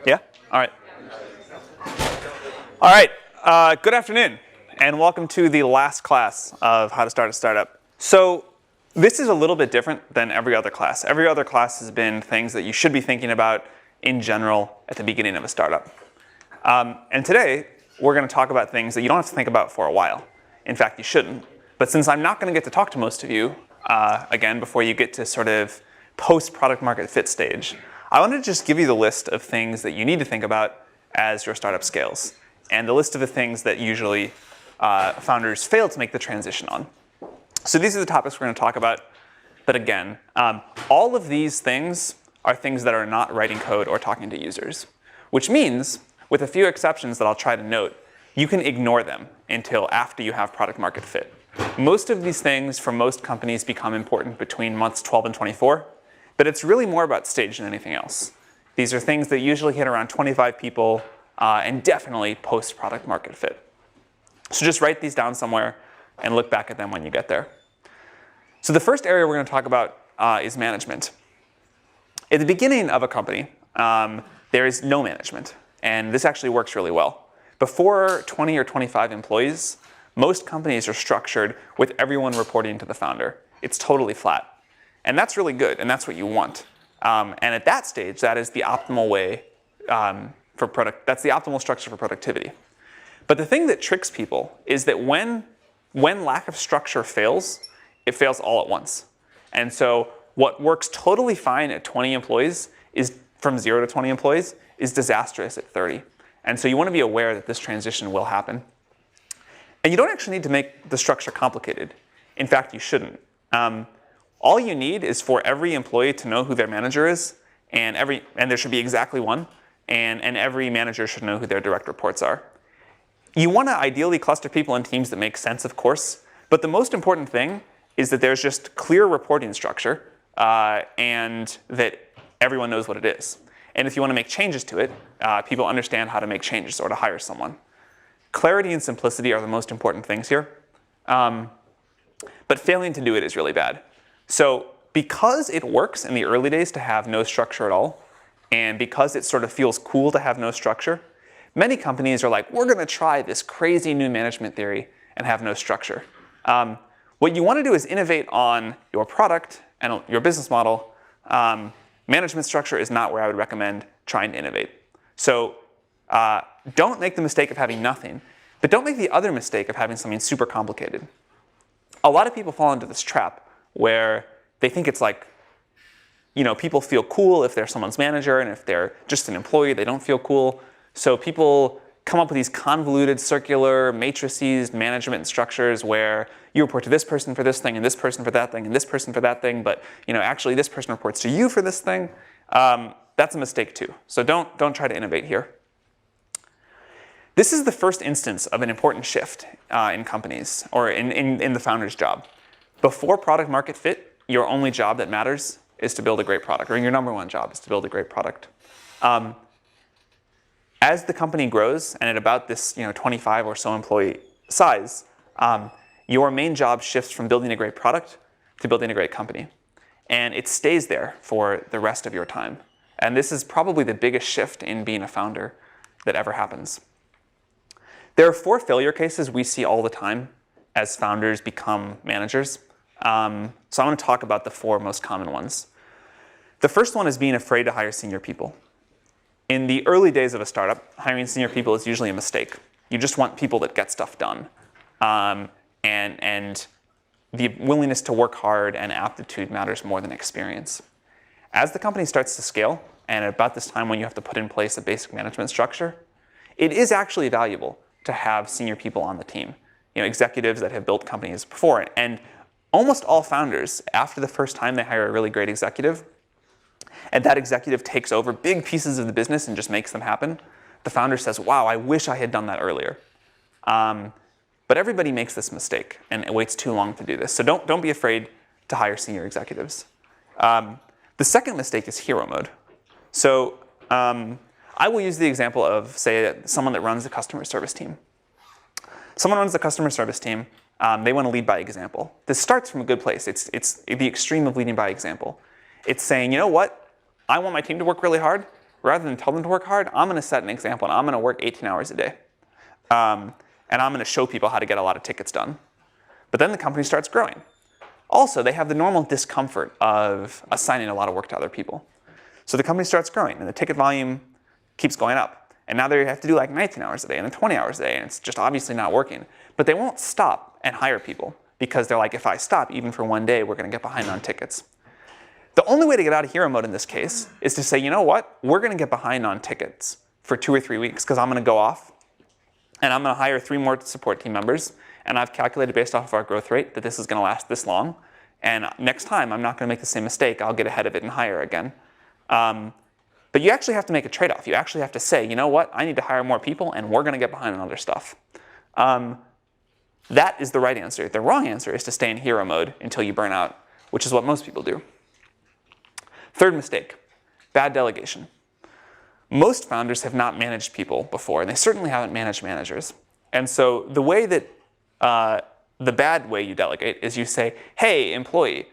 Yeah? All right. All right. Good afternoon, and welcome to the last class of How to Start a Startup. So this is a little bit different than every other class. Every other class has been things that you should be thinking about in general at the beginning of a startup. And today, we're going to talk about things that you don't have to think about for a while. In fact, you shouldn't. But since I'm not going to get to talk to most of you, again, before you get to sort of post-product market fit stage, I wanted to just give you the list of things that you need to think about as your startup scales, and the list of the things that usually founders fail to make the transition on. So these are the topics we're going to talk about. But again, all of these things are things that are not writing code or talking to users, which means, with a few exceptions that I'll try to note, you can ignore them until after you have product market fit. Most of these things for most companies become important between months 12 and 24. But it's really more about stage than anything else. These are things that usually hit around 25 people and definitely post-product market fit. So just write these down somewhere and look back at them when you get there. So the first area we're going to talk about is management. At the beginning of a company, there is no management. And this actually works really well. Before 20 or 25 employees, most companies are structured with everyone reporting to the founder. It's totally flat. And that's really good, and that's what you want. And at that stage, that is the optimal way that's the optimal structure for productivity. But the thing that tricks people is that when lack of structure fails, it fails all at once. And so what works totally fine at 20 employees is from 0 to 20 employees is disastrous at 30. And so you want to be aware that this transition will happen. And you don't actually need to make the structure complicated. In fact, you shouldn't. All you need is for every employee to know who their manager is, and there should be exactly one, and every manager should know who their direct reports are. You want to ideally cluster people in teams that make sense, of course, but the most important thing is that there's just clear reporting structure, and that everyone knows what it is. And if you want to make changes to it, people understand how to make changes or to hire someone. Clarity and simplicity are the most important things here, but failing to do it is really bad. So because it works in the early days to have no structure at all, and because it sort of feels cool to have no structure, many companies are like, we're going to try this crazy new management theory and have no structure. What you want to do is innovate on your product and your business model. Management structure is not where I would recommend trying to innovate. So don't make the mistake of having nothing, but don't make the other mistake of having something super complicated. A lot of people fall into this trap where they think it's like, people feel cool if they're someone's manager, and if they're just an employee, they don't feel cool. So people come up with these convoluted circular matrices, management structures where you report to this person for this thing, and this person for that thing, and this person for that thing, but actually this person reports to you for this thing. That's a mistake too. So don't try to innovate here. This is the first instance of an important shift in companies, or in the founder's job. Before product market fit, your only job that matters is to build a great product, or your number one job is to build a great product. As the company grows, and at about this 25 or so employee size, your main job shifts from building a great product to building a great company. And it stays there for the rest of your time. And this is probably the biggest shift in being a founder that ever happens. There are 4 failure cases we see all the time as founders become managers. So I'm going to talk about the 4 most common ones. The first one is being afraid to hire senior people. In the early days of a startup, hiring senior people is usually a mistake. You just want people that get stuff done. And the willingness to work hard and aptitude matters more than experience. As the company starts to scale, and at about this time when you have to put in place a basic management structure, it is actually valuable to have senior people on the team. Executives that have built companies before. And almost all founders, after the first time they hire a really great executive, and that executive takes over big pieces of the business and just makes them happen, the founder says, wow, I wish I had done that earlier. But everybody makes this mistake, and it waits too long to do this. So don't be afraid to hire senior executives. The second mistake is hero mode. So I will use the example of, say, someone that runs the customer service team. Someone runs the customer service team. They want to lead by example. This starts from a good place. It's the extreme of leading by example. It's saying, you know what? I want my team to work really hard, rather than tell them to work hard, I'm going to set an example and I'm going to work 18 hours a day. And I'm going to show people how to get a lot of tickets done. But then the company starts growing. Also, they have the normal discomfort of assigning a lot of work to other people. So the company starts growing and the ticket volume keeps going up. And now they have to do like 19 hours a day and then 20 hours a day, and it's just obviously not working. But they won't stop and hire people because they're like, if I stop even for one day, we're going to get behind on tickets. The only way to get out of hero mode in this case is to say, you know what, we're going to get behind on tickets for 2 or 3 weeks because I'm going to go off and I'm going to hire 3 more support team members. And I've calculated based off of our growth rate that this is going to last this long. And next time, I'm not going to make the same mistake. I'll get ahead of it and hire again. But you actually have to make a trade-off. You actually have to say, you know what, I need to hire more people and we're going to get behind on other stuff. That is the right answer. The wrong answer is to stay in hero mode until you burn out, which is what most people do. Third mistake, bad delegation. Most founders have not managed people before, and they certainly haven't managed managers. And so the way that the bad way you delegate is you say, hey, employee,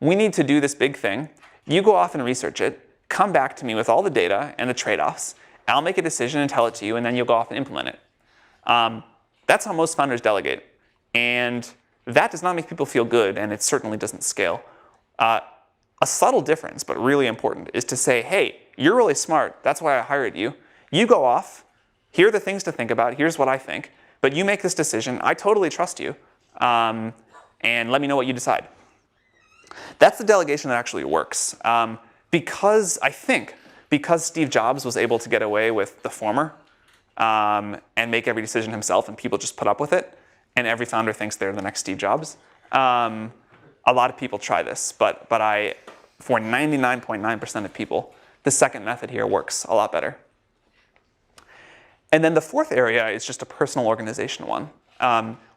we need to do this big thing. You go off and research it. Come back to me with all the data and the trade-offs. I'll make a decision and tell it to you, and then you'll go off and implement it. That's how most founders delegate. And that does not make people feel good, and it certainly doesn't scale. A subtle difference, but really important, is to say, hey, you're really smart. That's why I hired you. You go off. Here are the things to think about. Here's what I think. But you make this decision. I totally trust you. And let me know what you decide. That's the delegation that actually works. Because Steve Jobs was able to get away with the former and make every decision himself and people just put up with it, and every founder thinks they're the next Steve Jobs, a lot of people try this. But for 99.9% of people, the second method here works a lot better. And then the fourth area is just a personal organization one.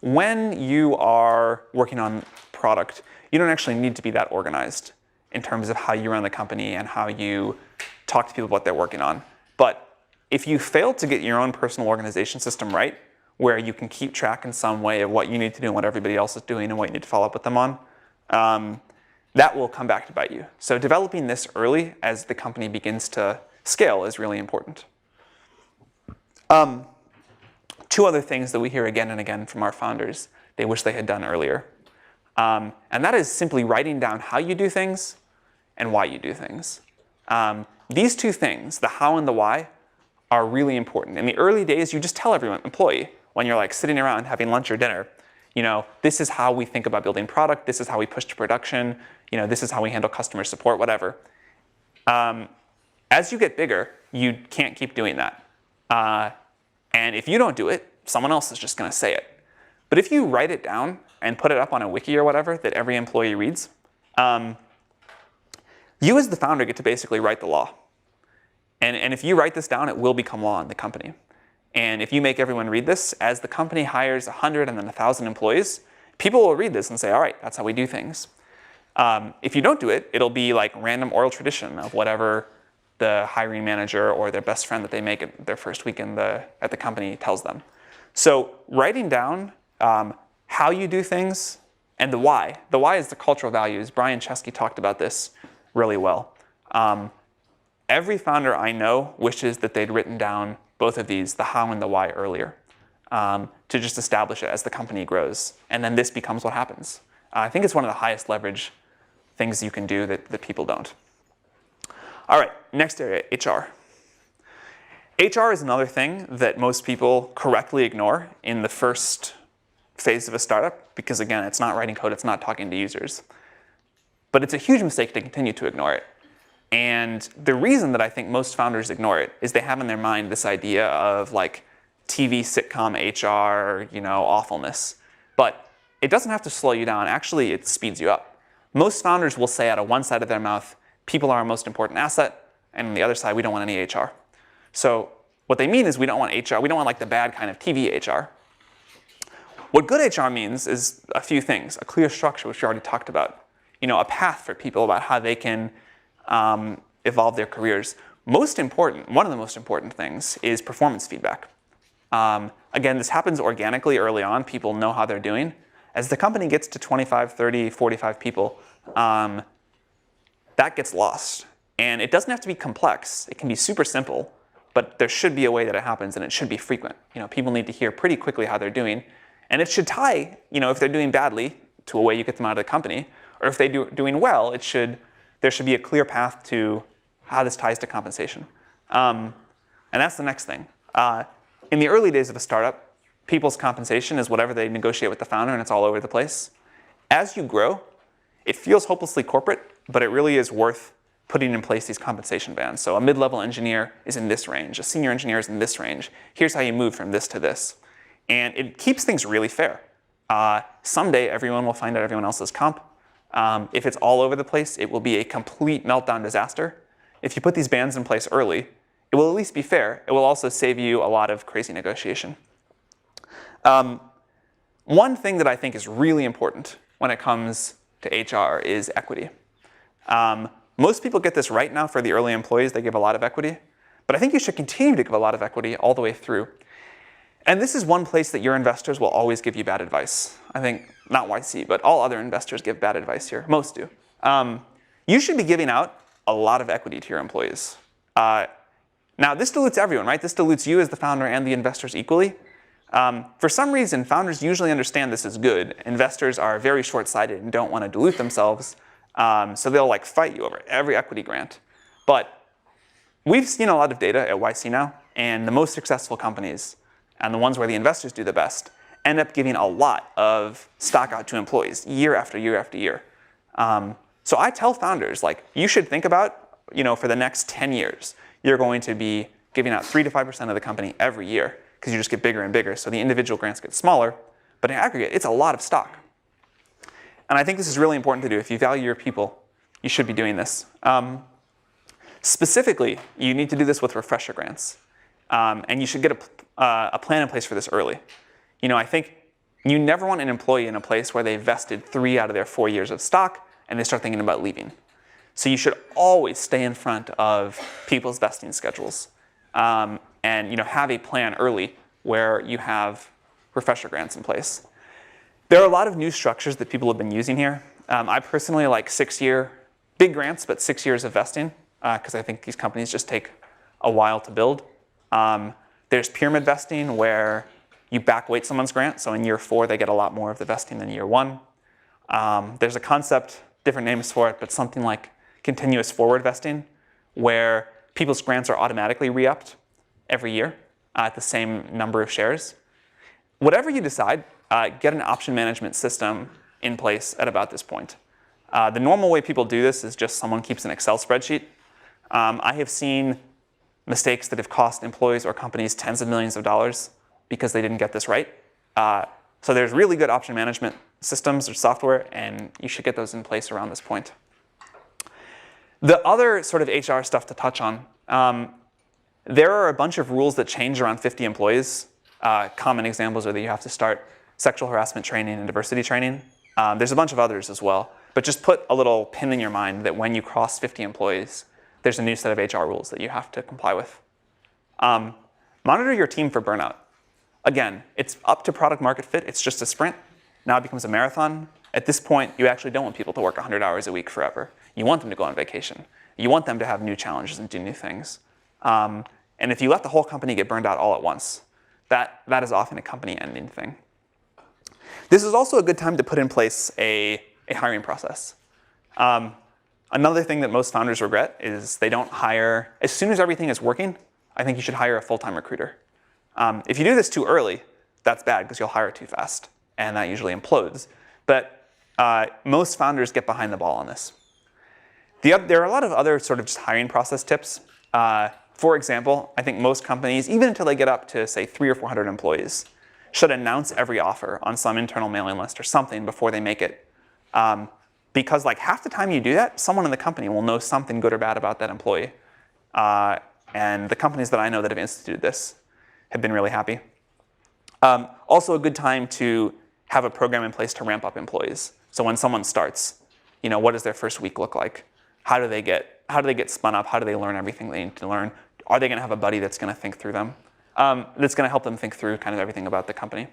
When you are working on product, you don't actually need to be that organized in terms of how you run the company and how you talk to people about what they're working on. But if you fail to get your own personal organization system right, where you can keep track in some way of what you need to do and what everybody else is doing and what you need to follow up with them on, that will come back to bite you. So developing this early as the company begins to scale is really important. 2 other things that we hear again and again from our founders they wish they had done earlier. And that is simply writing down how you do things and why you do things. These 2 things, the how and the why, are really important. In the early days, you just tell everyone, employee, when you're like sitting around having lunch or dinner, you know, this is how we think about building product, this is how we push to production, you know, this is how we handle customer support, whatever. As you get bigger, you can't keep doing that. And if you don't do it, someone else is just going to say it. But if you write it down and put it up on a wiki or whatever that every employee reads, you as the founder get to basically write the law. And if you write this down, it will become law in the company. And if you make everyone read this, as the company hires 100 and then 1,000 employees, people will read this and say, all right, that's how we do things. If you don't do it, it'll be like random oral tradition of whatever the hiring manager or their best friend that they make at their first week at the company tells them. So writing down how you do things and the why. The why is the cultural values. Brian Chesky talked about this really well. Every founder I know wishes that they'd written down both of these, the how and the why, earlier, to just establish it as the company grows. And then this becomes what happens. I think it's one of the highest leverage things you can do that people don't. All right, next area, HR. HR is another thing that most people correctly ignore in the first phase of a startup, because again, it's not writing code, it's not talking to users. But it's a huge mistake to continue to ignore it. And the reason that I think most founders ignore it is they have in their mind this idea of like TV sitcom HR, you know, awfulness. But it doesn't have to slow you down. Actually, it speeds you up. Most founders will say out of one side of their mouth, people are our most important asset, and on the other side, we don't want any HR. So what they mean is we don't want HR. We don't want like the bad kind of TV HR. What good HR means is a few things. A clear structure, which we already talked about. You know, a path for people about how they can evolve their careers. Most important, one of the most important things is performance feedback. Again, this happens organically early on. People know how they're doing. As the company gets to 25, 30, 45 people, that gets lost. And it doesn't have to be complex. It can be super simple, but there should be a way that it happens, and it should be frequent. People need to hear pretty quickly how they're doing, and it should tie, if they're doing badly, to a way you get them out of the company, or if they're doing well, there should be a clear path to how this ties to compensation. And that's the next thing. In the early days of a startup, people's compensation is whatever they negotiate with the founder, and it's all over the place. As you grow, it feels hopelessly corporate, but it really is worth putting in place these compensation bands. So a mid-level engineer is in this range, a senior engineer is in this range. Here's how you move from this to this. And it keeps things really fair. Someday, everyone will find out everyone else's comp. If it's all over the place, it will be a complete meltdown disaster. If you put these bands in place early, it will at least be fair. It will also save you a lot of crazy negotiation. One thing that I think is really important when it comes to HR is equity. Most people get this right now for the early employees. They give a lot of equity. But I think you should continue to give a lot of equity all the way through. And this is one place that your investors will always give you bad advice. I think, not YC, but all other investors give bad advice here. Most do. You should be giving out a lot of equity to your employees. Now, this dilutes everyone, right? This dilutes you as the founder and the investors equally. For some reason, founders usually understand this is good. Investors are very short-sighted and don't want to dilute themselves. So they'll fight you over every equity grant. But we've seen a lot of data at YC now, and the most successful companies, and the ones where the investors do the best, end up giving a lot of stock out to employees year after year after year. So I tell founders, you should think about, for the next 10 years, you're going to be giving out 3 to 5% of the company every year, because you just get bigger and bigger. So the individual grants get smaller, but in aggregate, it's a lot of stock. And I think this is really important to do. If you value your people, you should be doing this. Specifically, you need to do this with refresher grants. And you should get a plan in place for this early. I think you never want an employee in a place where they vested 3 out of their 4 years of stock and they start thinking about leaving. So you should always stay in front of people's vesting schedules and have a plan early where you have refresher grants in place. There are a lot of new structures that people have been using here. I personally like 6-year, big grants, but 6 years of vesting, because I think these companies just take a while to build. There's pyramid vesting, where you backweight someone's grant, so in year 4 they get a lot more of the vesting than year 1. There's a concept, different names for it, but something like continuous forward vesting, where people's grants are automatically re-upped every year at the same number of shares. Whatever you decide, get an option management system in place at about this point. The normal way people do this is just someone keeps an Excel spreadsheet. I have seen mistakes that have cost employees or companies tens of millions of dollars because they didn't get this right. So there's really good option management systems or software, and you should get those in place around this point. The other sort of HR stuff to touch on, there are a bunch of rules that change around 50 employees. Common examples are that you have to start sexual harassment training and diversity training. There's a bunch of others as well, but just put a little pin in your mind that when you cross 50 employees, there's a new set of HR rules that you have to comply with. Monitor your team for burnout. Again, it's up to product market fit. It's just a sprint. Now it becomes a marathon. At this point, you actually don't want people to work 100 hours a week forever. You want them to go on vacation. You want them to have new challenges and do new things. And if you let the whole company get burned out all at once, that is often a company-ending thing. This is also a good time to put in place a hiring process. Another thing that most founders regret is they don't hire. As soon as everything is working, I think you should hire a full-time recruiter. If you do this too early, that's bad because you'll hire too fast, and that usually implodes. But most founders get behind the ball on this. There are a lot of other sort of just hiring process tips. For example, I think most companies, even until they get up to, say, 300 or 400 employees, should announce every offer on some internal mailing list or something before they make it. Because half the time you do that, someone in the company will know something good or bad about that employee. And the companies that I know that have instituted this have been really happy. Also a good time to have a program in place to ramp up employees. So when someone starts, what does their first week look like? How do they get spun up? How do they learn everything they need to learn? Are they going to have a buddy that's going to think through them? That's going to help them think through kind of everything about the company.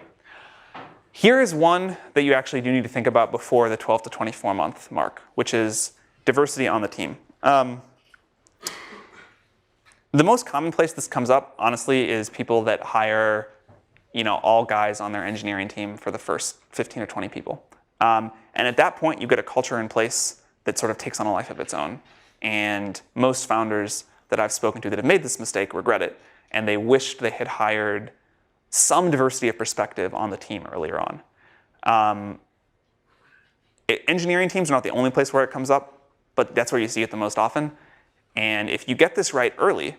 Here is one that you actually do need to think about before the 12 to 24 month mark, which is diversity on the team. The most common place this comes up, honestly, is people that hire all guys on their engineering team for the first 15 or 20 people. And at that point, you get a culture in place that sort of takes on a life of its own. And most founders that I've spoken to that have made this mistake regret it, and they wished they had hired some diversity of perspective on the team earlier on. Engineering teams are not the only place where it comes up, but that's where you see it the most often. And if you get this right early,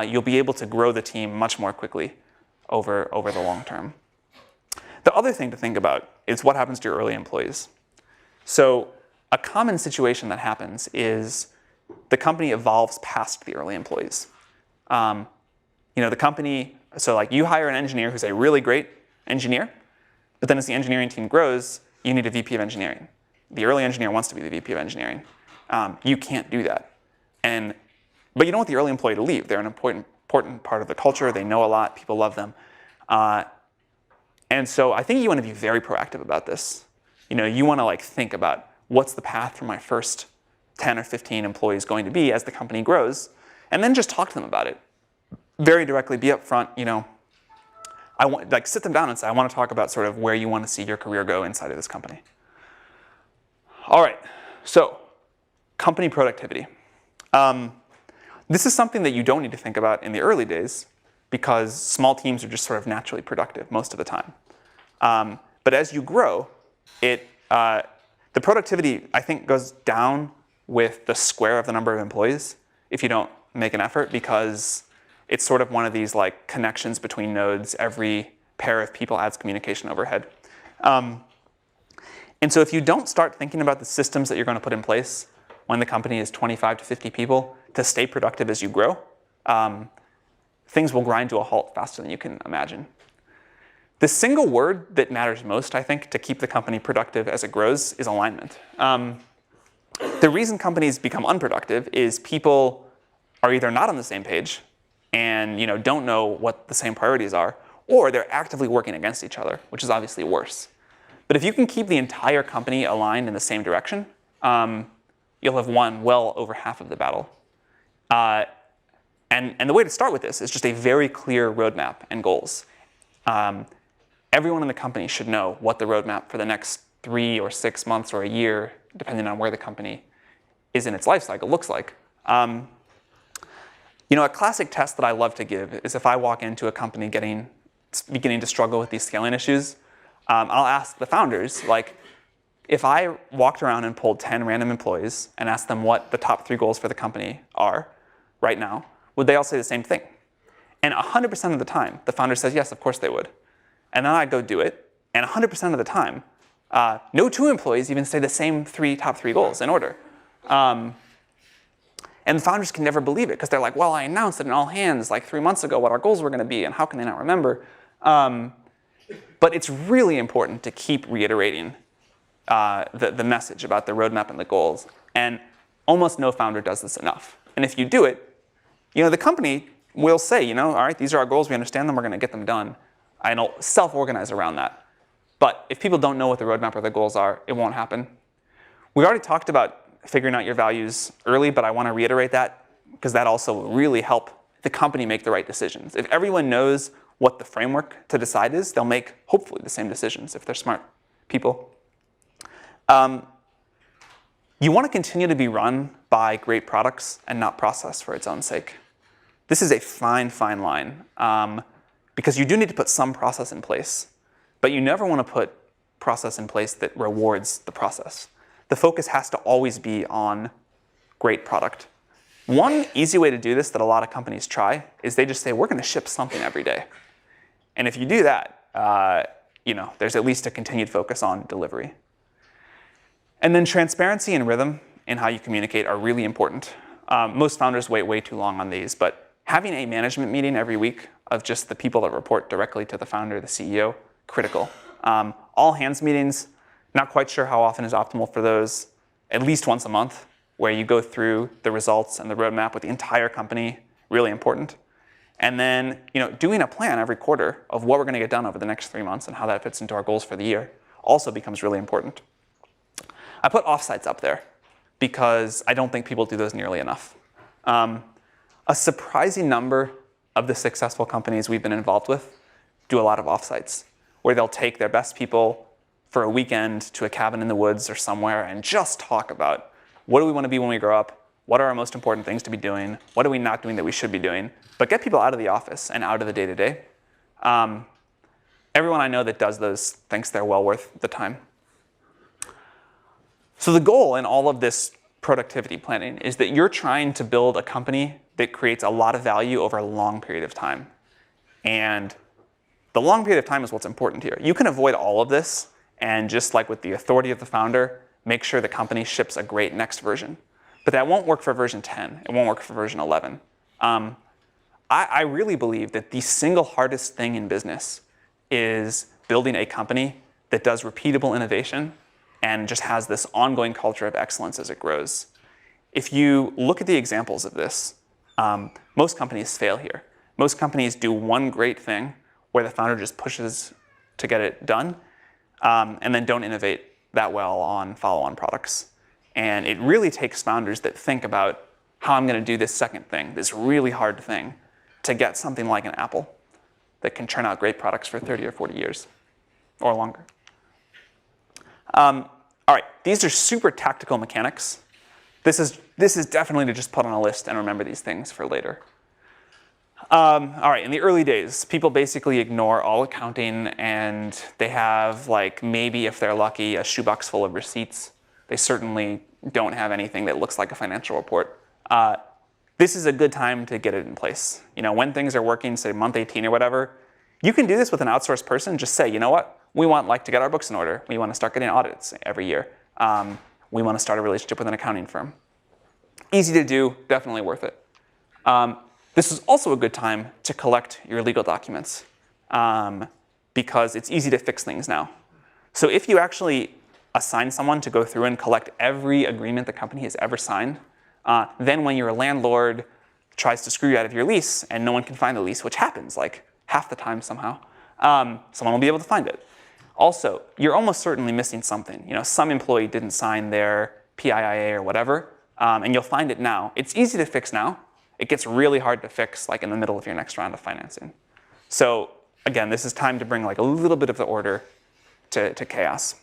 you'll be able to grow the team much more quickly over the long term. The other thing to think about is what happens to your early employees. So a common situation that happens is the company evolves past the early employees. The company, so like you hire an engineer who's a really great engineer, but then as the engineering team grows, you need a VP of engineering. The early engineer wants to be the VP of engineering. You can't do that. But you don't want the early employee to leave. They're an important part of the culture. They know a lot. People love them. And so I think you want to be very proactive about this. You want to think about what's the path for my first 10 or 15 employees going to be as the company grows, and then just talk to them about it. Very directly, be upfront. I want sit them down and say, I want to talk about sort of where you want to see your career go inside of this company. All right, so company productivity. This is something that you don't need to think about in the early days because small teams are just sort of naturally productive most of the time. But as you grow, the productivity, I think, goes down with the square of the number of employees if you don't make an effort, because it's sort of one of these connections between nodes. Every pair of people adds communication overhead. And so if you don't start thinking about the systems that you're going to put in place when the company is 25 to 50 people to stay productive as you grow, things will grind to a halt faster than you can imagine. The single word that matters most, I think, to keep the company productive as it grows is alignment. The reason companies become unproductive is people are either not on the same page and don't know what the same priorities are, or they're actively working against each other, which is obviously worse. But if you can keep the entire company aligned in the same direction, you'll have won well over half of the battle. And the way to start with this is just a very clear roadmap and goals. Everyone in the company should know what the roadmap for the next 3 or 6 months or a year, depending on where the company is in its life cycle, looks like. A classic test that I love to give is if I walk into a company beginning to struggle with these scaling issues, I'll ask the founders, if I walked around and pulled 10 random employees and asked them what the top 3 goals for the company are right now, would they all say the same thing? And 100% of the time, the founder says, yes, of course they would. And then I go do it, and 100% of the time, no 2 employees even say the same top 3 goals in order. And the founders can never believe it, because they're like, well, I announced it in all hands 3 months ago what our goals were going to be, and how can they not remember? But it's really important to keep reiterating the message about the roadmap and the goals. And almost no founder does this enough. And if you do it, the company will say, all right, these are our goals, we understand them, we're going to get them done. And it'll self-organize around that. But if people don't know what the roadmap or the goals are, it won't happen. We already talked about figuring out your values early, but I want to reiterate that because that also will really help the company make the right decisions. If everyone knows what the framework to decide is, they'll make, hopefully, the same decisions if they're smart people. You want to continue to be run by great products and not process for its own sake. This is a fine, fine line because you do need to put some process in place, but you never want to put process in place that rewards the process. The focus has to always be on great product. One easy way to do this that a lot of companies try is they just say, we're going to ship something every day. And if you do that, there's at least a continued focus on delivery. And then transparency and rhythm in how you communicate are really important. Most founders wait way too long on these, but having a management meeting every week of just the people that report directly to the founder, the CEO, critical. All hands meetings, not quite sure how often is optimal for those, at least once a month, where you go through the results and the roadmap with the entire company, really important. And then doing a plan every quarter of what we're going to get done over the next 3 months and how that fits into our goals for the year also becomes really important. I put offsites up there because I don't think people do those nearly enough. A surprising number of the successful companies we've been involved with do a lot of offsites, where they'll take their best people for a weekend to a cabin in the woods or somewhere and just talk about what do we want to be when we grow up, what are our most important things to be doing, what are we not doing that we should be doing, but get people out of the office and out of the day-to-day. Everyone I know that does those thinks they're well worth the time. So the goal in all of this productivity planning is that you're trying to build a company that creates a lot of value over a long period of time. And the long period of time is what's important here. You can avoid all of this and just like with the authority of the founder, make sure the company ships a great next version. But that won't work for version 10. It won't work for version 11. I really believe that the single hardest thing in business is building a company that does repeatable innovation and just has this ongoing culture of excellence as it grows. If you look at the examples of this, most companies fail here. Most companies do one great thing where the founder just pushes to get it done, and then don't innovate that well on follow-on products. And it really takes founders that think about how I'm going to do this second thing, this really hard thing, to get something like an Apple that can churn out great products for 30 or 40 years or longer. All right, these are super tactical mechanics. This is definitely to just put on a list and remember these things for later. All right, in the early days, people basically ignore all accounting and they have, like, maybe if they're lucky, a shoebox full of receipts. They certainly don't have anything that looks like a financial report. This is a good time to get it in place. You know, when things are working, say month 18 or whatever, you can do this with an outsourced person. Just say, you know what? We want to get our books in order. We want to start getting audits every year. We want to start a relationship with an accounting firm. Easy to do, definitely worth it. This is also a good time to collect your legal documents because it's easy to fix things now. So if you actually assign someone to go through and collect every agreement the company has ever signed, then when your landlord tries to screw you out of your lease and no one can find the lease, which happens like half the time somehow, someone will be able to find it. Also, you're almost certainly missing something. You know, some employee didn't sign their PIIA or whatever, and you'll find it now. It's easy to fix now. It gets really hard to fix like in the middle of your next round of financing. So again, this is time to bring like a little bit of the order to chaos.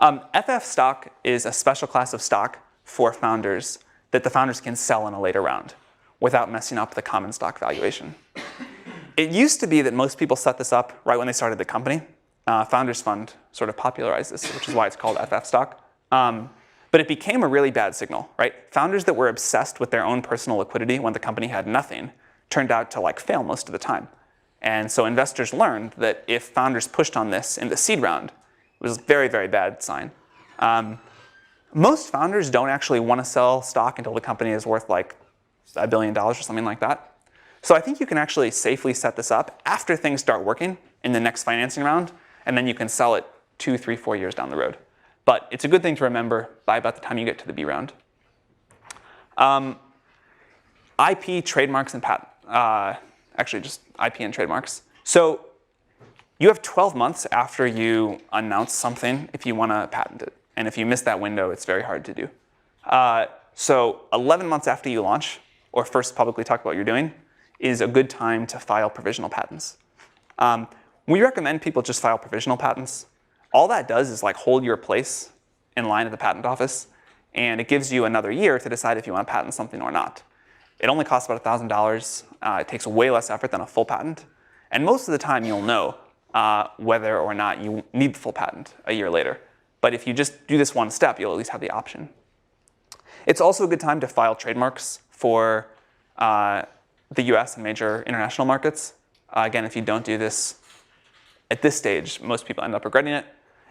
FF stock is a special class of stock for founders that the founders can sell in a later round without messing up the common stock valuation. It used to be that most people set this up right when they started the company. Founders Fund sort of popularized this, which is why it's called FF stock. But it became a really bad signal, right? Founders that were obsessed with their own personal liquidity when the company had nothing turned out to like fail most of the time. And so investors learned that if founders pushed on this in the seed round, it was a very, very bad sign. Most founders don't actually want to sell stock until the company is worth like $1 billion or something like that. So I think you can actually safely set this up after things start working in the next financing round, and then you can sell it 2, 3, 4 years down the road. But it's a good thing to remember by about the time you get to the B round. IP, trademarks, and patent. Actually, just IP and trademarks. So you have 12 months after you announce something if you want to patent it. And if you miss that window, it's very hard to do. So 11 months after you launch, or first publicly talk about what you're doing, is a good time to file provisional patents. We recommend people just file provisional patents. All that does is like hold your place in line at the patent office, and it gives you another year to decide if you want to patent something or not. It only costs about $1,000. It takes way less effort than a full patent. And most of the time you'll know whether or not you need the full patent a year later. But if you just do this one step, you'll at least have the option. It's also a good time to file trademarks for the US and major international markets. Again, if you don't do this at this stage, most people end up regretting it.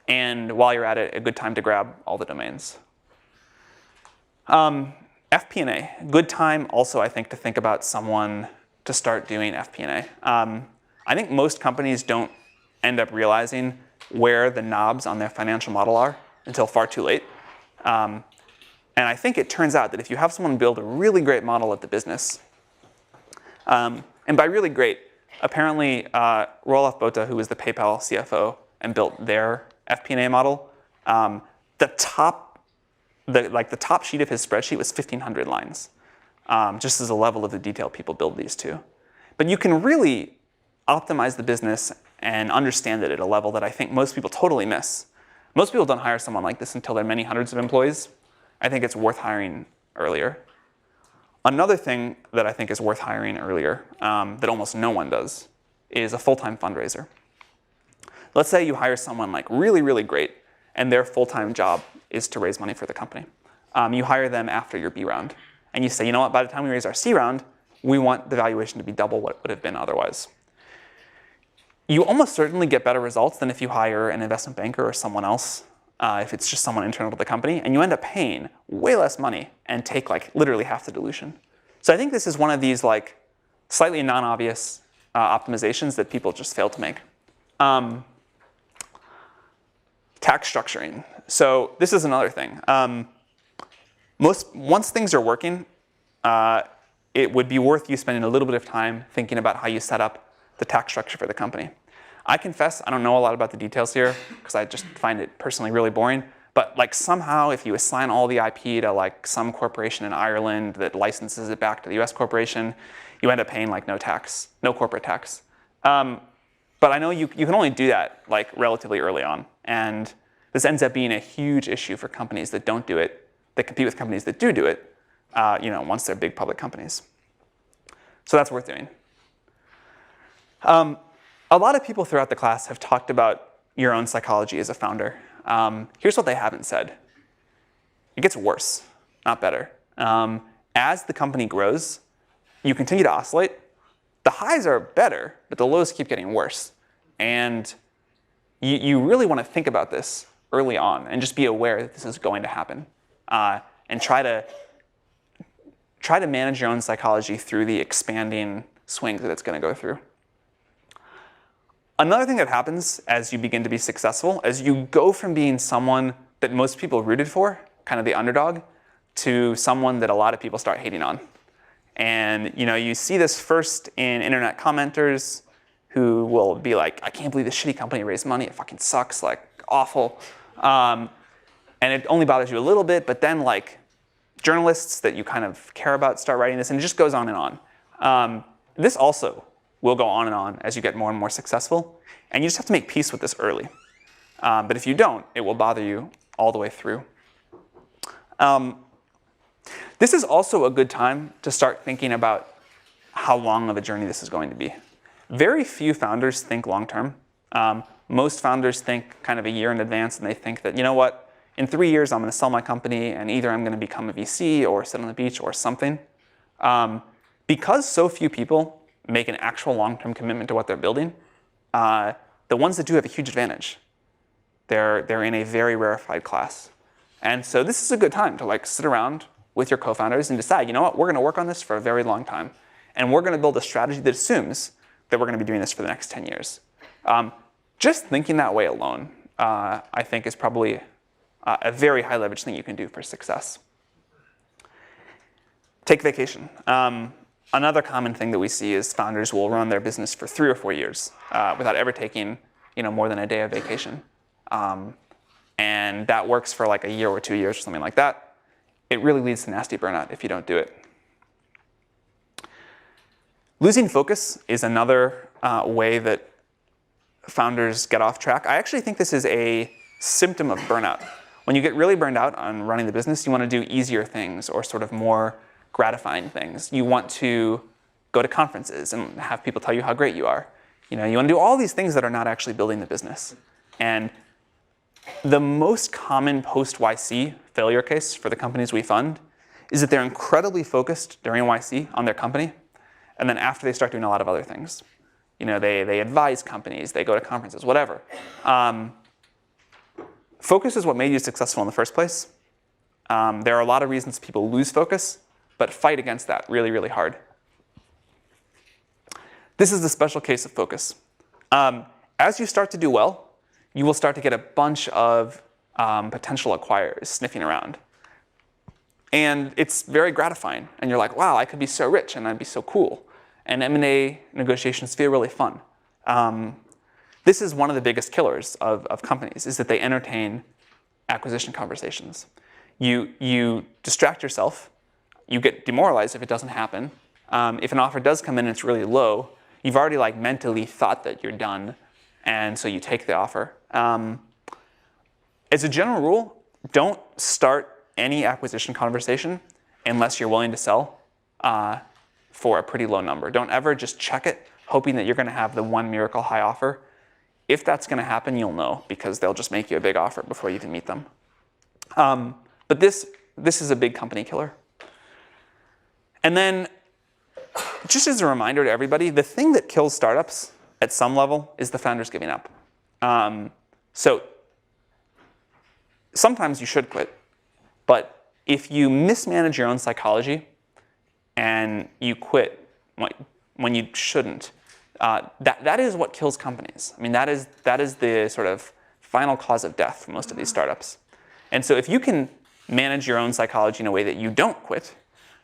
And while you're at it, a good time to grab all the domains. FP&A, good time also, I think, to think about someone to start doing FP&A. I think most companies don't end up realizing where the knobs on their financial model are until far too late. And I think it turns out that if you have someone build a really great model of the business, and by really great, apparently Roelof Botha, who was the PayPal CFO and built their FP&A model, the top sheet of his spreadsheet was 1,500 lines. just as a level of the detail people build these to. But you can really optimize the business and understand it at a level that I think most people totally miss. Most people don't hire someone like this until they're many hundreds of employees. I think it's worth hiring earlier. Another thing that I think is worth hiring earlier that almost no one does is a full-time fundraiser. Let's say you hire someone like really, really great, and their full-time job is to raise money for the company. You hire them after your B round, and you say, you know what, by the time we raise our C round, we want the valuation to be double what it would have been otherwise. You almost certainly get better results than if you hire an investment banker or someone else, if it's just someone internal to the company, and you end up paying way less money and take like literally half the dilution. So I think this is one of these like slightly non-obvious optimizations that people just fail to make. Tax structuring. So this is another thing. Once things are working, it would be worth you spending a little bit of time thinking about how you set up the tax structure for the company. I confess I don't know a lot about the details here because I just find it personally really boring. But like somehow if you assign all the IP to like some corporation in Ireland that licenses it back to the US corporation, you end up paying like no tax, no corporate tax. But I know you can only do that like relatively early on. And this ends up being a huge issue for companies that don't do it, that compete with companies that do it, once they're big public companies. So that's worth doing. A lot of people throughout the class have talked about your own psychology as a founder. Here's what they haven't said. It gets worse, not better. As the company grows, you continue to oscillate. The highs are better, but the lows keep getting worse. And you really want to think about this early on and just be aware that this is going to happen. And try to manage your own psychology through the expanding swings that it's going to go through. Another thing that happens as you begin to be successful, as you go from being someone that most people rooted for, kind of the underdog, to someone that a lot of people start hating on. And you see this first in internet commenters who will be like, I can't believe this shitty company raised money, it fucking sucks, like awful. And it only bothers you a little bit, but then like journalists that you kind of care about start writing this, and it just goes on and on. This also will go on and on as you get more and more successful. And you just have to make peace with this early. But if you don't, it will bother you all the way through. This is also a good time to start thinking about how long of a journey this is going to be. Very few founders think long term. Most founders think kind of a year in advance, and they think that, you know what, in 3 years I'm going to sell my company, and either I'm going to become a VC or sit on the beach or something. Because so few people make an actual long-term commitment to what they're building, the ones that do have a huge advantage. They're in a very rarefied class. And so this is a good time to like sit around with your co-founders and decide, you know what, we're going to work on this for a very long time. And we're going to build a strategy that assumes that we're going to be doing this for the next 10 years. Just thinking that way alone, I think is probably a very high leverage thing you can do for success. Take vacation. Another common thing that we see is founders will run their business for 3 or 4 years without ever taking more than a day of vacation. And that works for like a year or 2 years or something like that. It really leads to nasty burnout if you don't do it. Losing focus is another way that founders get off track. I actually think this is a symptom of burnout. When you get really burned out on running the business, you want to do easier things or sort of more gratifying things. You want to go to conferences and have people tell you how great you are. You want to do all these things that are not actually building the business. And the most common post-YC failure case for the companies we fund is that they're incredibly focused during YC on their company, and then after they start doing a lot of other things. They advise companies, they go to conferences, whatever. Focus is what made you successful in the first place. There are a lot of reasons people lose focus, but fight against that really, really hard. This is the special case of focus. As you start to do well, you will start to get a bunch of potential acquirers sniffing around. And it's very gratifying. And you're like, wow, I could be so rich and I'd be so cool. And M&A negotiations feel really fun. This is one of the biggest killers of companies, is that they entertain acquisition conversations. You distract yourself you get demoralized if it doesn't happen. If an offer does come in and it's really low, you've already like mentally thought that you're done, and so you take the offer. As a general rule, don't start any acquisition conversation unless you're willing to sell for a pretty low number. Don't ever just check it, hoping that you're going to have the one miracle high offer. If that's going to happen, you'll know, because they'll just make you a big offer before you even meet them. But this is a big company killer. And then, just as a reminder to everybody, the thing that kills startups at some level is the founders giving up. So sometimes you should quit, but if you mismanage your own psychology and you quit when you shouldn't, that is what kills companies. I mean, that is the sort of final cause of death for most of these startups. And so if you can manage your own psychology in a way that you don't quit,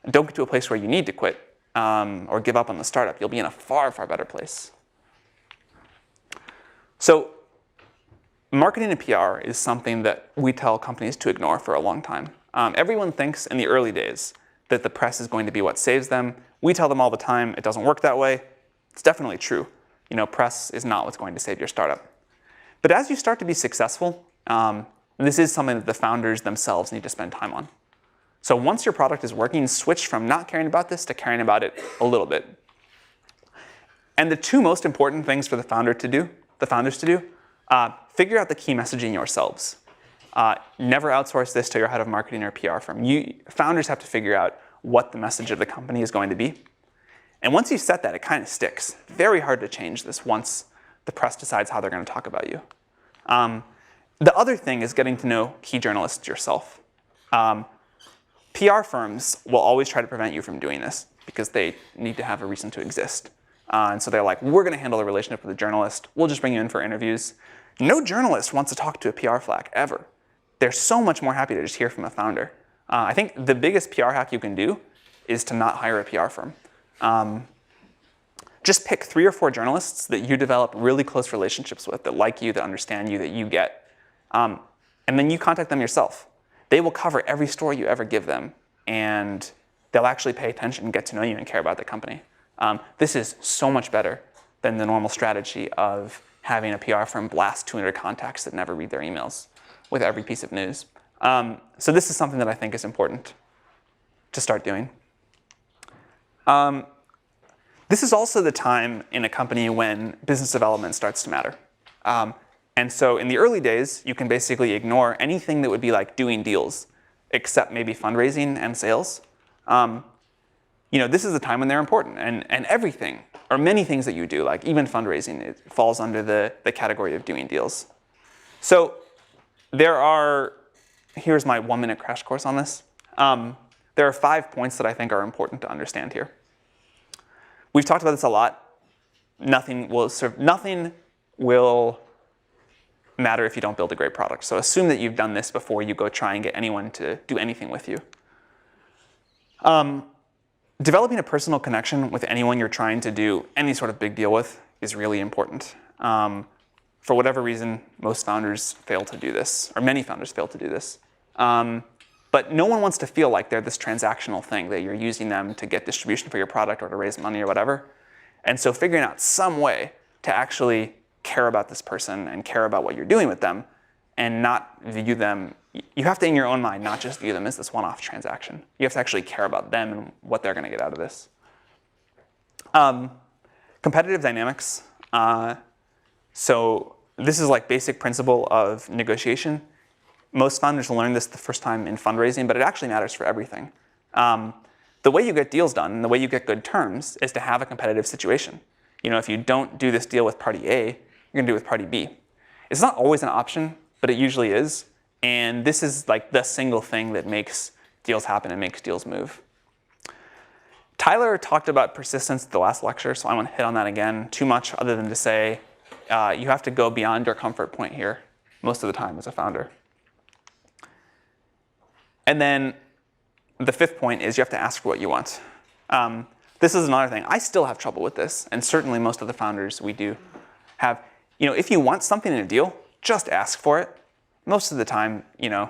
and don't get to a place where you need to quit or give up on the startup, you'll be in a far, far better place. So marketing and PR is something that we tell companies to ignore for a long time. Everyone thinks in the early days that the press is going to be what saves them. We tell them all the time it doesn't work that way. It's definitely true. Press is not what's going to save your startup. But as you start to be successful, this is something that the founders themselves need to spend time on. So once your product is working, switch from not caring about this to caring about it a little bit. And the two most important things for the founders to do, figure out the key messaging yourselves. Never outsource this to your head of marketing or PR firm. Founders have to figure out what the message of the company is going to be. And once you set that, it kind of sticks. Very hard to change this once the press decides how they're going to talk about you. The other thing is getting to know key journalists yourself. PR firms will always try to prevent you from doing this because they need to have a reason to exist. And so they're like, we're going to handle the relationship with the journalist. We'll just bring you in for interviews. No journalist wants to talk to a PR flack, ever. They're so much more happy to just hear from a founder. I think the biggest PR hack you can do is to not hire a PR firm. Just pick 3 or 4 journalists that you develop really close relationships with, that like you, that understand you, that you get. And then you contact them yourself. They will cover every story you ever give them, and they'll actually pay attention and get to know you and care about the company. This is so much better than the normal strategy of having a PR firm blast 200 contacts that never read their emails with every piece of news. So this is something that I think is important to start doing. This is also the time in a company when business development starts to matter. And so in the early days, you can basically ignore anything that would be like doing deals, except maybe fundraising and sales. This is the time when they're important, and everything, or many things that you do, like even fundraising, it falls under the category of doing deals. So here's my 1-minute crash course on this. There are 5 points that I think are important to understand here. We've talked about this a lot. Nothing will matter if you don't build a great product. So assume that you've done this before you go try and get anyone to do anything with you. Developing a personal connection with anyone you're trying to do any sort of big deal with is really important. For whatever reason, most founders fail to do this, or many founders fail to do this. But no one wants to feel like they're this transactional thing, that you're using them to get distribution for your product or to raise money or whatever. And so figuring out some way to actually care about this person and care about what you're doing with them and not view them, you have to, in your own mind, not just view them as this one-off transaction. You have to actually care about them and what they're going to get out of this. Competitive dynamics. So this is like basic principle of negotiation. Most founders will learn this the first time in fundraising, but it actually matters for everything. The way you get deals done and the way you get good terms is to have a competitive situation. If you don't do this deal with party A, you're going to do it with party B. It's not always an option, but it usually is. And this is like the single thing that makes deals happen and makes deals move. Tyler talked about persistence at the last lecture, so I won't hit on that again too much, other than to say you have to go beyond your comfort point here most of the time as a founder. And then the 5th point is you have to ask for what you want. This is another thing. I still have trouble with this, and certainly most of the founders we do have. If you want something in a deal, just ask for it. Most of the time, you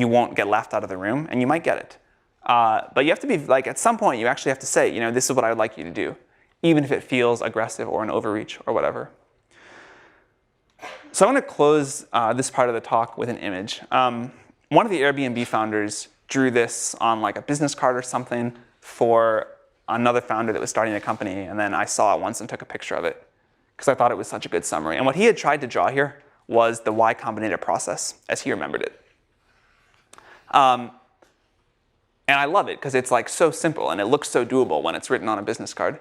won't get laughed out of the room, and you might get it. But you have to be, like, at some point, you actually have to say, you know, this is what I would like you to do, even if it feels aggressive or an overreach or whatever. So I'm going to close this part of the talk with an image. One of the Airbnb founders drew this on like a business card or something for another founder that was starting a company, and then I saw it once and took a picture of it because I thought it was such a good summary. And what he had tried to draw here was the Y-Combinator process as he remembered it. And I love it because it's like so simple and it looks so doable when it's written on a business card.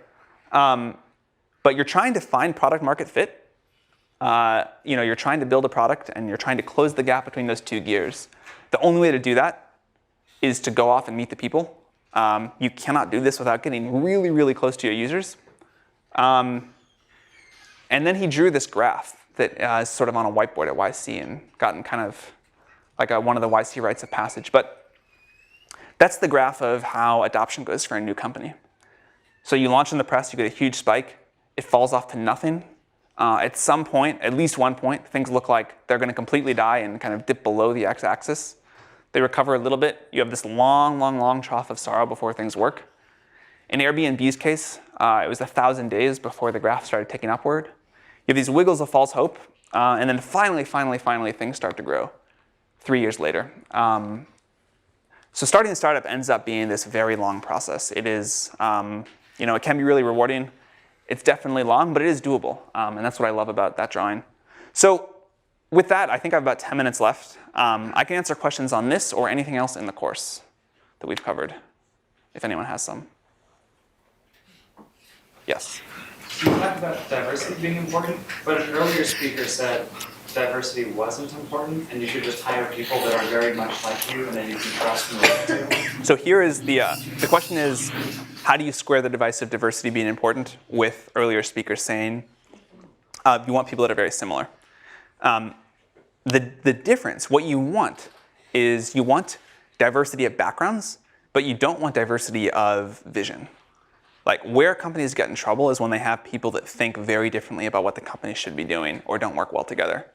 But you're trying to find product market fit. You know, you're trying to build a product and you're trying to close the gap between those two gears. The only way to do that is to go off and meet the people. You cannot do this without getting really, really close to your users. And then he drew this graph that is sort of on a whiteboard at YC and gotten kind of like one of the YC rites of passage. But that's the graph of how adoption goes for a new company. So you launch in the press, you get a huge spike. It falls off to nothing. At some point, at least one point, things look like they're going to completely die and kind of dip below the x-axis. They recover a little bit. You have this long, long, long trough of sorrow before things work. In Airbnb's case, it was 1,000 days before the graph started ticking upward. You have these wiggles of false hope, and then finally, things start to grow 3 years later. So starting a startup ends up being this very long process. It is, you know, it can be really rewarding. It's definitely long, but it is doable, and that's what I love about that drawing. So with that, I think I have about 10 minutes left. I can answer questions on this or anything else in the course that we've covered, if anyone has some. Yes? You talked about diversity being important, but an earlier speaker said diversity wasn't important, and you should just hire people that are very much like you, and then you can trust and relate to. So here is the question is, how do you square the device of diversity being important with earlier speakers saying you want people that are very similar? The difference, what you want is you want diversity of backgrounds, but you don't want diversity of vision. Like where companies get in trouble is when they have people that think very differently about what the company should be doing or don't work well together.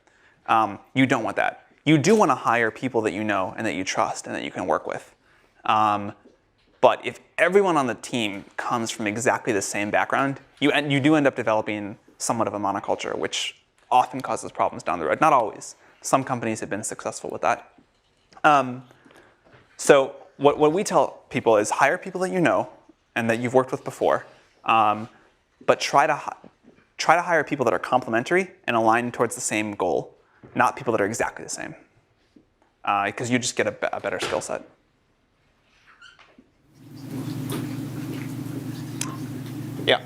You don't want that. You do want to hire people that you know and that you trust and that you can work with. But if everyone on the team comes from exactly the same background, you do end up developing somewhat of a monoculture, which often causes problems down the road. Not always. Some companies have been successful with that. So what we tell people is hire people that you know and that you've worked with before, but try to hire people that are complementary and aligned towards the same goal, not people that are exactly the same, because you just get a better skill set. Yeah.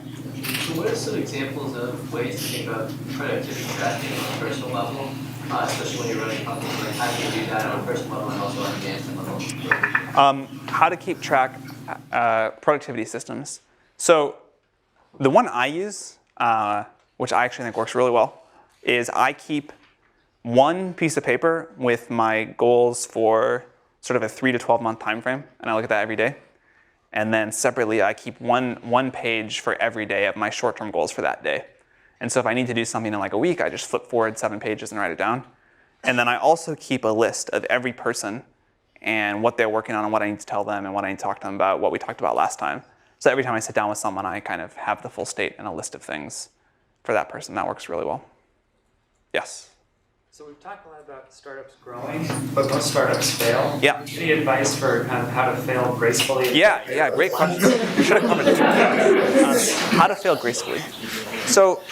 So what are some examples of ways to think about productivity tracking on a personal level, especially when you're running companies? Like how do you do that on a personal level and also on a management level? How to keep track productivity systems. So the one I use, which I actually think works really well, is I keep one piece of paper with my goals for sort of a 3 to 12 month time frame, and I look at that every day. And then separately, I keep one page for every day of my short-term goals for that day. And so if I need to do something in like a week, I just flip forward 7 pages and write it down. And then I also keep a list of every person and what they're working on and what I need to tell them and what I need to talk to them about, what we talked about last time. So every time I sit down with someone, I kind of have the full state and a list of things for that person. That works really well. Yes? So we've talked a lot about startups growing, but most startups fail. Yeah. Any advice for kind of how to fail gracefully? Yeah, great question. We should have covered it. How to fail gracefully. So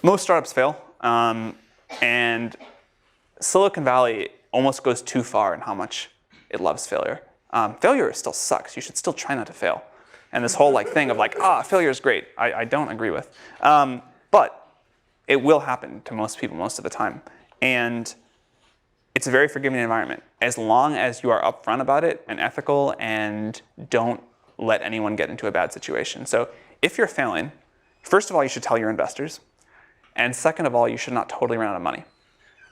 most startups fail, and Silicon Valley almost goes too far in how much it loves failure. Failure still sucks. You should still try not to fail. And this whole thing of failure is great, I don't agree with. But it will happen to most people most of the time. And it's a very forgiving environment. As long as you are upfront about it and ethical and don't let anyone get into a bad situation. So if you're failing, first of all, you should tell your investors. And second of all, you should not totally run out of money.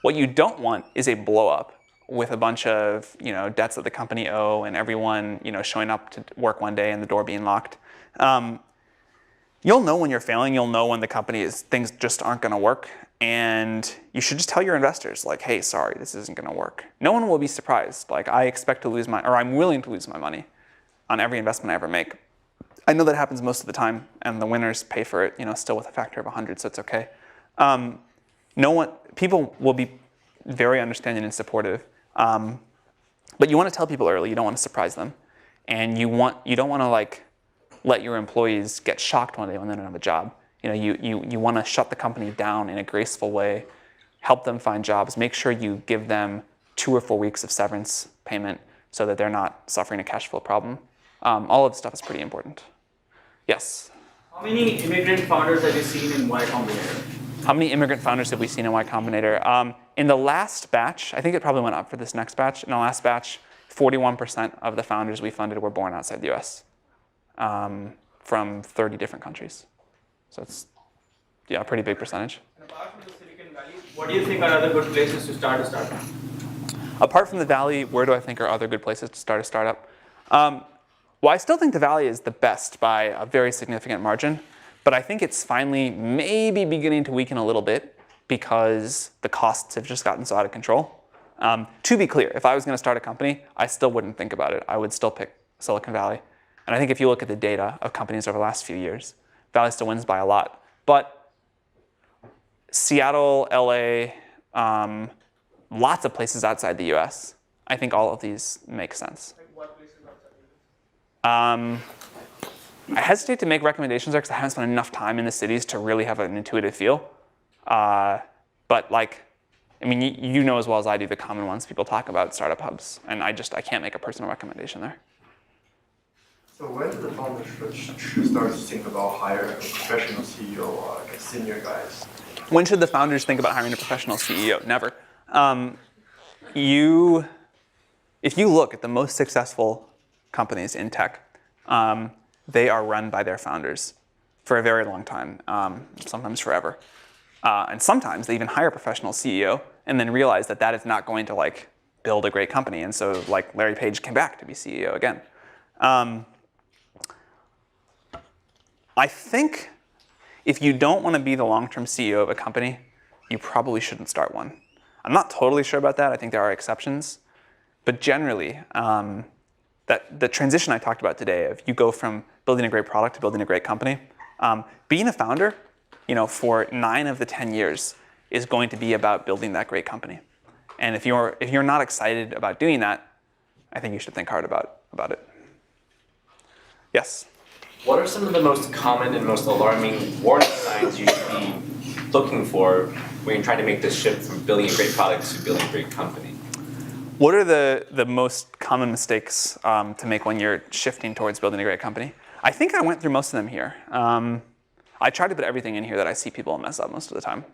What you don't want is a blow up with a bunch of debts that the company owe and everyone showing up to work one day and the door being locked. You'll know when you're failing. You'll know when the company things just aren't going to work. And you should just tell your investors, hey, sorry, this isn't going to work. No one will be surprised. I expect to lose or I'm willing to lose my money. on every investment I ever make. I know that happens most of the time, and the winners pay for it, still with a factor of 100, so it's okay. People will be very understanding and supportive, but you want to tell people early. You don't want to surprise them, and you don't want to like let your employees get shocked one day when they don't have a job. You want to shut the company down in a graceful way, help them find jobs, make sure you give them 2 or 4 weeks of severance payment so that they're not suffering a cash flow problem. All of this stuff is pretty important. Yes? How many immigrant founders have you seen in Y-Combinator? How many immigrant founders have we seen in Y-Combinator? In the last batch, I think it probably went up for this next batch. In the last batch, 41% of the founders we funded were born outside the US from 30 different countries. So it's a pretty big percentage. And apart from the Silicon Valley, what do you think are other good places to start a startup? Apart from the Valley, where do I think are other good places to start a startup? Well, I still think the Valley is the best by a very significant margin, but I think it's finally maybe beginning to weaken a little bit because the costs have just gotten so out of control. To be clear, if I was going to start a company, I still wouldn't think about it. I would still pick Silicon Valley. And I think if you look at the data of companies over the last few years, Valley still wins by a lot. But Seattle, LA, lots of places outside the US, I think all of these make sense. Like what places outside the US? I hesitate to make recommendations there because I haven't spent enough time in the cities to really have an intuitive feel. But you know as well as I do the common ones people talk about, startup hubs, and I can't make a personal recommendation there. So when did the founders start to think about hiring a professional CEO or like senior guys? When should the founders think about hiring a professional CEO? Never. If you look at the most successful companies in tech, they are run by their founders for a very long time, sometimes forever. And sometimes they even hire a professional CEO and then realize that that is not going to build a great company. And so Larry Page came back to be CEO again. I think if you don't want to be the long-term CEO of a company, you probably shouldn't start one. I'm not totally sure about that. I think there are exceptions. But generally, the transition I talked about today, if you go from building a great product to building a great company, being a founder, for 9 of the 10 years is going to be about building that great company. And if you're not excited about doing that, I think you should think hard about it. Yes? What are some of the most common and most alarming warning signs you should be looking for when you're trying to make this shift from building a great product to building a great company? What are the most common mistakes to make when you're shifting towards building a great company? I think I went through most of them here. I try to put everything in here that I see people mess up most of the time.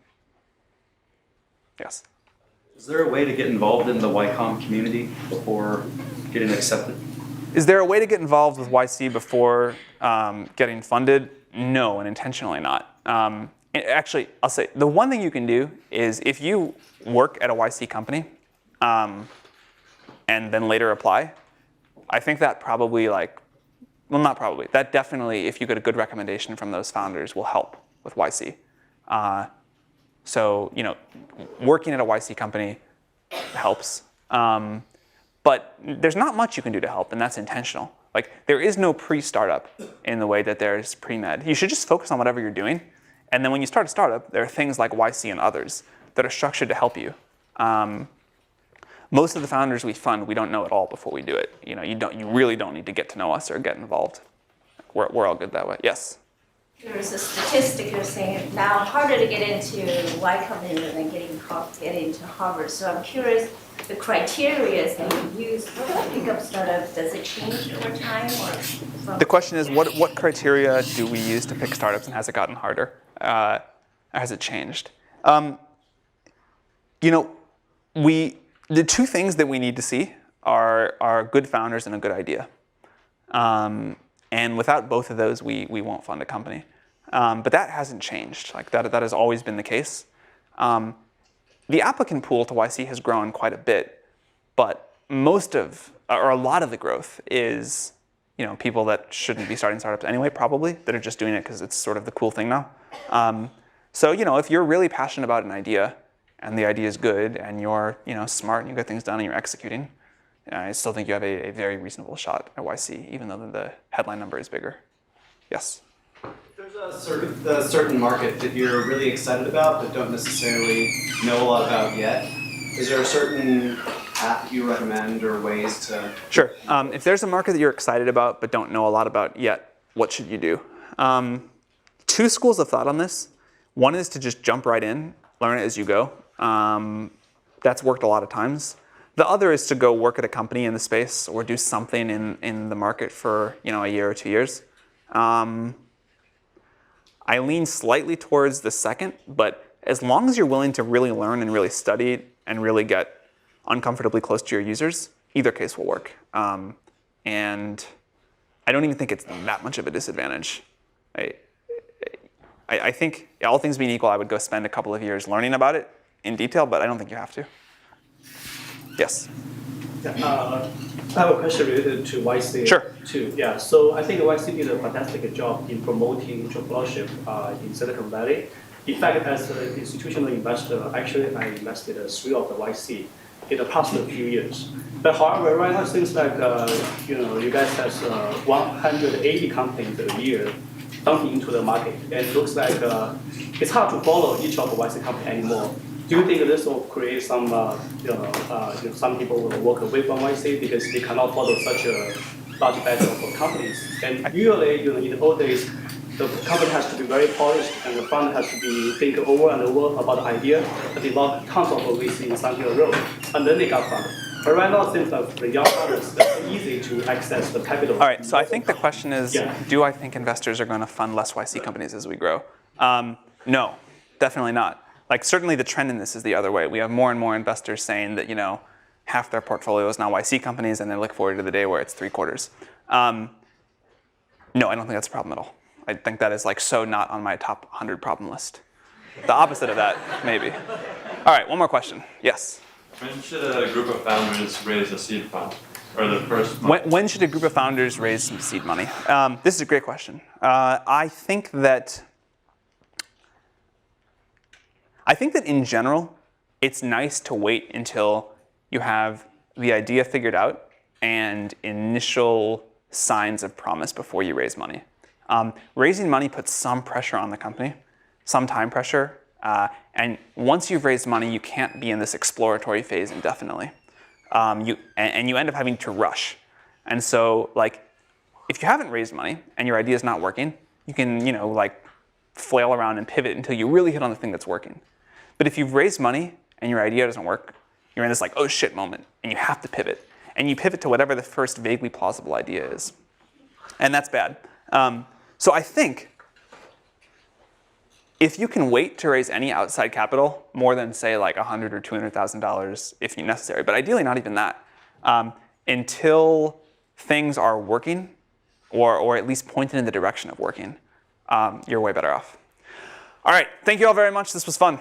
Yes? Is there a way to get involved in the Y-Com community before getting accepted? Is there a way to get involved with YC before getting funded? No, and intentionally not. Actually, I'll say, the one thing you can do is if you work at a YC company and then later apply, I think that probably that definitely, if you get a good recommendation from those founders, will help with YC. So, working at a YC company helps. But there's not much you can do to help, and that's intentional. There is no pre-startup in the way that there's pre-med. You should just focus on whatever you're doing. And then when you start a startup, there are things like YC and others that are structured to help you. Most of the founders we fund, we don't know at all before we do it. You really don't need to get to know us or get involved. We're all good that way. Yes? There's a statistic you're saying now harder to get into Y-Combinator than get into Harvard. So I'm curious, the criteria that you use for the pickup startup, does it change over time? The question is, what criteria do we use to pick startups, and has it gotten harder? Or has it changed? The 2 things that we need to see are good founders and a good idea. And without both of those, we won't fund a company. But that hasn't changed. That has always been the case. The applicant pool to YC has grown quite a bit, but a lot of the growth is people that shouldn't be starting startups anyway, probably, that are just doing it because it's sort of the cool thing now. So if you're really passionate about an idea, and the idea is good, and you're smart, and you get things done, and you're executing, I still think you have a very reasonable shot at YC, even though the headline number is bigger. Yes? There's a certain market that you're really excited about but don't necessarily know a lot about yet. Is there a certain path that you recommend or ways to? Sure. If there's a market that you're excited about but don't know a lot about yet, what should you do? Two schools of thought on this. One is to just jump right in, learn it as you go. That's worked a lot of times. The other is to go work at a company in the space or do something in the market for a year or 2 years. I lean slightly towards the second, but as long as you're willing to really learn and really study and really get uncomfortably close to your users, either case will work. And I don't even think it's that much of a disadvantage. I think all things being equal, I would go spend a couple of years learning about it in detail, but I don't think you have to. Yes? Yeah, I have a question related to YC Sure. too. Yeah, so I think YC did a fantastic job in promoting entrepreneurship in Silicon Valley. In fact, as an institutional investor, actually I invested 3 of the YC in the past few years. But however, right now it seems like you guys have 180 companies a year dumping into the market, and it looks like it's hard to follow each of the YC company anymore. Do you think this will create some, some people will walk away from YC because they cannot follow such a large batch of companies? And usually, in the old days, the company has to be very polished, and the fund has to be think over and over about the idea, and develop tons of VC in some road, and then they got funded. But right now, it seems like the young founders, it's easy to access the capital. All right, so I think the question is, do I think investors are going to fund less YC companies as we grow? No, definitely not. Like, certainly the trend in this is the other way. We have more and more investors saying that, half their portfolio is now YC companies, and they look forward to the day where it's 3/4. No, I don't think that's a problem at all. I think that is so not on my top 100 problem list. The opposite of that, maybe. All right, one more question. Yes? When should a group of founders raise a seed fund? Or the first money? When should a group of founders raise some seed money? This is a great question. I think that in general, it's nice to wait until you have the idea figured out and initial signs of promise before you raise money. Raising money puts some pressure on the company, some time pressure, and once you've raised money, you can't be in this exploratory phase indefinitely. You end up having to rush. And so, if you haven't raised money and your idea is not working, you can, flail around and pivot until you really hit on the thing that's working. But if you've raised money and your idea doesn't work, you're in this oh shit moment, and you have to pivot. And you pivot to whatever the first vaguely plausible idea is. And that's bad. So I think if you can wait to raise any outside capital, more than say $100,000 or $200,000 if necessary, but ideally not even that, until things are working, or at least pointed in the direction of working, you're way better off. All right, thank you all very much. This was fun.